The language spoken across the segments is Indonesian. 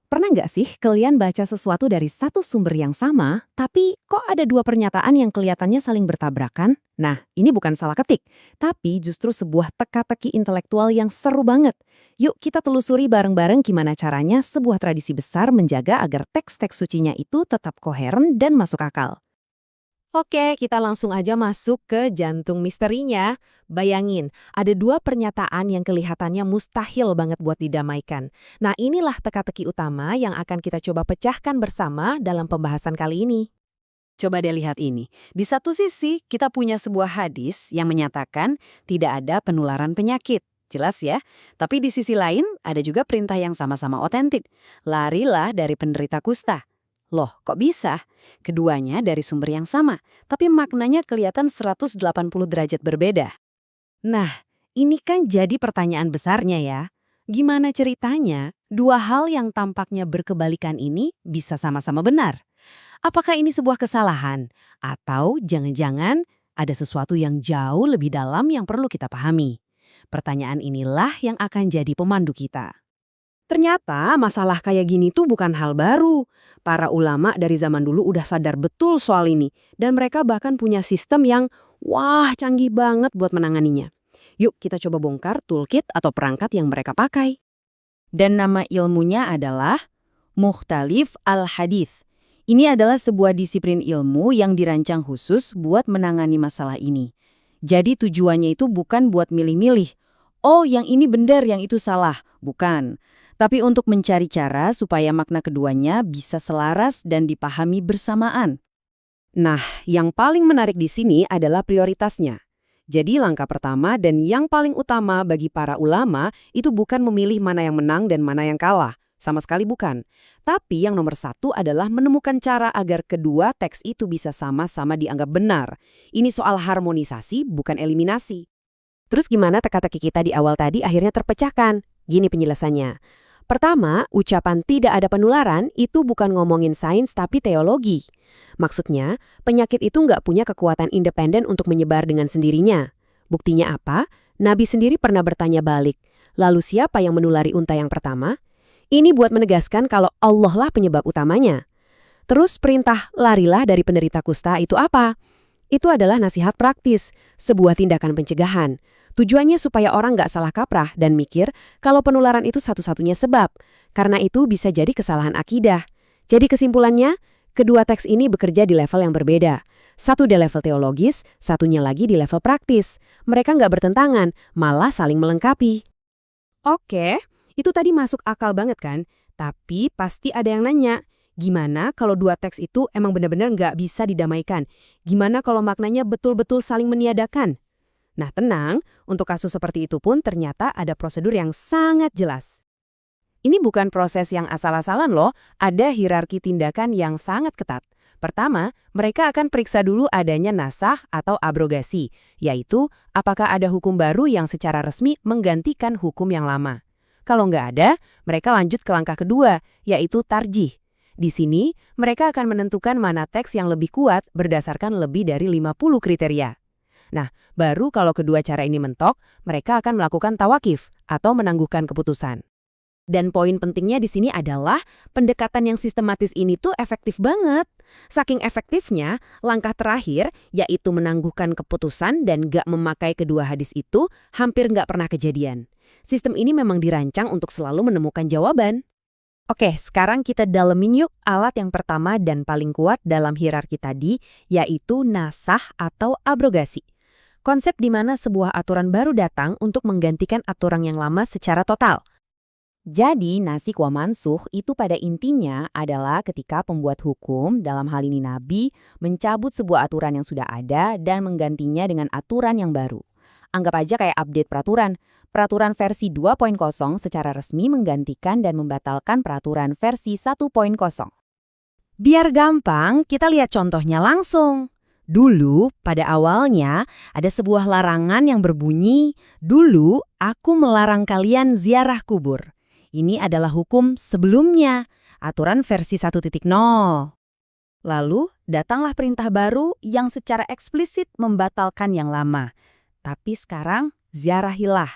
Pernah nggak sih kalian baca sesuatu dari satu sumber yang sama, tapi kok ada dua pernyataan yang kelihatannya saling bertabrakan? Nah, ini bukan salah ketik, tapi justru sebuah teka-teki intelektual yang seru banget. Yuk kita telusuri bareng-bareng gimana caranya sebuah tradisi besar menjaga agar teks-teks sucinya itu tetap koheren dan masuk akal. Oke, kita langsung aja masuk ke jantung misterinya. Bayangin, ada dua pernyataan yang kelihatannya mustahil banget buat didamaikan. Nah, inilah teka-teki utama yang akan kita coba pecahkan bersama dalam pembahasan kali ini. Coba deh lihat ini. Di satu sisi, kita punya sebuah hadis yang menyatakan tidak ada penularan penyakit. Jelas ya. Tapi di sisi lain, ada juga perintah yang sama-sama otentik. Larilah dari penderita kusta. Loh, kok bisa? Keduanya dari sumber yang sama, tapi maknanya kelihatan 180 derajat berbeda. Nah, ini kan jadi pertanyaan besarnya ya. Gimana ceritanya dua hal yang tampaknya berkebalikan ini bisa sama-sama benar? Apakah ini sebuah kesalahan? Atau jangan-jangan ada sesuatu yang jauh lebih dalam yang perlu kita pahami? Pertanyaan inilah yang akan jadi pemandu kita. Ternyata masalah kayak gini tuh bukan hal baru. Para ulama dari zaman dulu udah sadar betul soal ini. Dan mereka bahkan punya sistem yang, wah, canggih banget buat menanganinya. Yuk kita coba bongkar toolkit atau perangkat yang mereka pakai. Dan nama ilmunya adalah Mukhtalif al-Hadith. Ini adalah sebuah disiplin ilmu yang dirancang khusus buat menangani masalah ini. Jadi tujuannya itu bukan buat milih-milih. Oh, yang ini benar, yang itu salah. Bukan. Tapi untuk mencari cara supaya makna keduanya bisa selaras dan dipahami bersamaan. Nah, yang paling menarik di sini adalah prioritasnya. Jadi langkah pertama dan yang paling utama bagi para ulama itu bukan memilih mana yang menang dan mana yang kalah. Sama sekali bukan. Tapi yang nomor satu adalah menemukan cara agar kedua teks itu bisa sama-sama dianggap benar. Ini soal harmonisasi, bukan eliminasi. Terus gimana teka-teki kita di awal tadi akhirnya terpecahkan? Gini penjelasannya. Pertama, ucapan tidak ada penularan itu bukan ngomongin sains tapi teologi. Maksudnya, penyakit itu nggak punya kekuatan independen untuk menyebar dengan sendirinya. Buktinya apa? Nabi sendiri pernah bertanya balik, lalu siapa yang menulari unta yang pertama? Ini buat menegaskan kalau Allah lah penyebab utamanya. Terus perintah larilah dari penderita kusta itu apa? Itu adalah nasihat praktis, sebuah tindakan pencegahan. Tujuannya supaya orang nggak salah kaprah dan mikir kalau penularan itu satu-satunya sebab. Karena itu bisa jadi kesalahan akidah. Jadi kesimpulannya, kedua teks ini bekerja di level yang berbeda. Satu di level teologis, satunya lagi di level praktis. Mereka nggak bertentangan, malah saling melengkapi. Oke, itu tadi masuk akal banget kan? Tapi pasti ada yang nanya, gimana kalau dua teks itu emang benar-benar nggak bisa didamaikan? Gimana kalau maknanya betul-betul saling meniadakan? Nah tenang, untuk kasus seperti itu pun ternyata ada prosedur yang sangat jelas. Ini bukan proses yang asal-asalan loh, ada hierarki tindakan yang sangat ketat. Pertama, mereka akan periksa dulu adanya nasakh atau abrogasi, yaitu apakah ada hukum baru yang secara resmi menggantikan hukum yang lama. Kalau nggak ada, mereka lanjut ke langkah kedua, yaitu tarjih. Di sini, mereka akan menentukan mana teks yang lebih kuat berdasarkan lebih dari 50 kriteria. Nah, baru kalau kedua cara ini mentok, mereka akan melakukan tawakif atau menangguhkan keputusan. Dan poin pentingnya di sini adalah pendekatan yang sistematis ini tuh efektif banget. Saking efektifnya, langkah terakhir yaitu menangguhkan keputusan dan gak memakai kedua hadis itu hampir gak pernah kejadian. Sistem ini memang dirancang untuk selalu menemukan jawaban. Oke, sekarang kita dalemin yuk alat yang pertama dan paling kuat dalam hierarki tadi, yaitu nasakh atau abrogasi. Konsep di mana sebuah aturan baru datang untuk menggantikan aturan yang lama secara total. Jadi, nasikh wa mansukh itu pada intinya adalah ketika pembuat hukum, dalam hal ini Nabi, mencabut sebuah aturan yang sudah ada dan menggantinya dengan aturan yang baru. Anggap aja kayak update peraturan. Peraturan versi 2.0 secara resmi menggantikan dan membatalkan peraturan versi 1.0. Biar gampang, kita lihat contohnya langsung. Dulu, pada awalnya, ada sebuah larangan yang berbunyi, "Dulu, aku melarang kalian ziarah kubur." Ini adalah hukum sebelumnya, aturan versi 1.0. Lalu, datanglah perintah baru yang secara eksplisit membatalkan yang lama. Tapi sekarang, ziarahilah.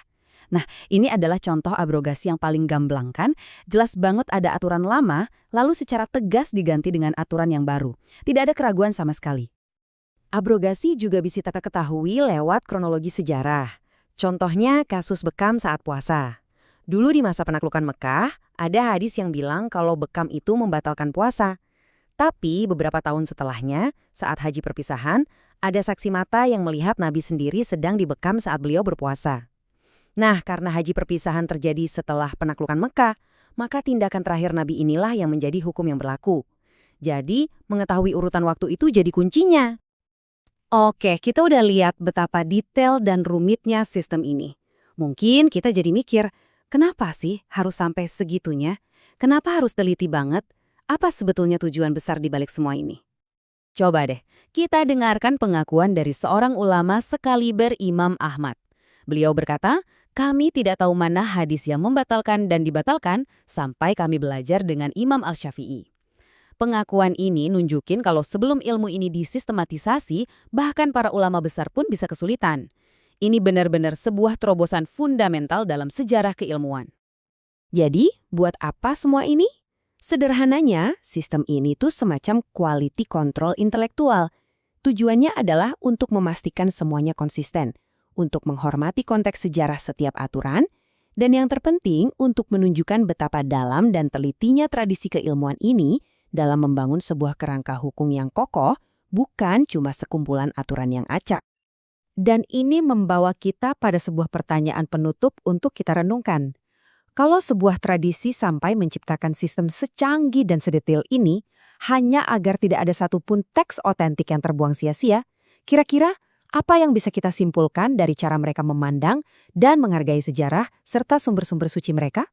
Nah, ini adalah contoh abrogasi yang paling gamblang kan? Jelas banget ada aturan lama, lalu secara tegas diganti dengan aturan yang baru. Tidak ada keraguan sama sekali. Abrogasi juga bisa kita ketahui lewat kronologi sejarah. Contohnya kasus bekam saat puasa. Dulu di masa penaklukan Mekah, ada hadis yang bilang kalau bekam itu membatalkan puasa. Tapi beberapa tahun setelahnya, saat haji perpisahan, ada saksi mata yang melihat Nabi sendiri sedang dibekam saat beliau berpuasa. Nah, karena haji perpisahan terjadi setelah penaklukan Mekah, maka tindakan terakhir Nabi inilah yang menjadi hukum yang berlaku. Jadi, mengetahui urutan waktu itu jadi kuncinya. Oke, kita udah lihat betapa detail dan rumitnya sistem ini. Mungkin kita jadi mikir, kenapa sih harus sampai segitunya? Kenapa harus teliti banget? Apa sebetulnya tujuan besar di balik semua ini? Coba deh, kita dengarkan pengakuan dari seorang ulama sekaliber Imam Ahmad. Beliau berkata, kami tidak tahu mana hadis yang membatalkan dan dibatalkan sampai kami belajar dengan Imam Al-Syafi'i. Pengakuan ini nunjukin kalau sebelum ilmu ini disistematisasi, bahkan para ulama besar pun bisa kesulitan. Ini benar-benar sebuah terobosan fundamental dalam sejarah keilmuan. Jadi, buat apa semua ini? Sederhananya, sistem ini tuh semacam quality control intelektual. Tujuannya adalah untuk memastikan semuanya konsisten, untuk menghormati konteks sejarah setiap aturan, dan yang terpenting untuk menunjukkan betapa dalam dan telitinya tradisi keilmuan ini dalam membangun sebuah kerangka hukum yang kokoh, bukan cuma sekumpulan aturan yang acak. Dan ini membawa kita pada sebuah pertanyaan penutup untuk kita renungkan. Kalau sebuah tradisi sampai menciptakan sistem secanggih dan sedetail ini, hanya agar tidak ada satupun teks otentik yang terbuang sia-sia, kira-kira apa yang bisa kita simpulkan dari cara mereka memandang dan menghargai sejarah serta sumber-sumber suci mereka?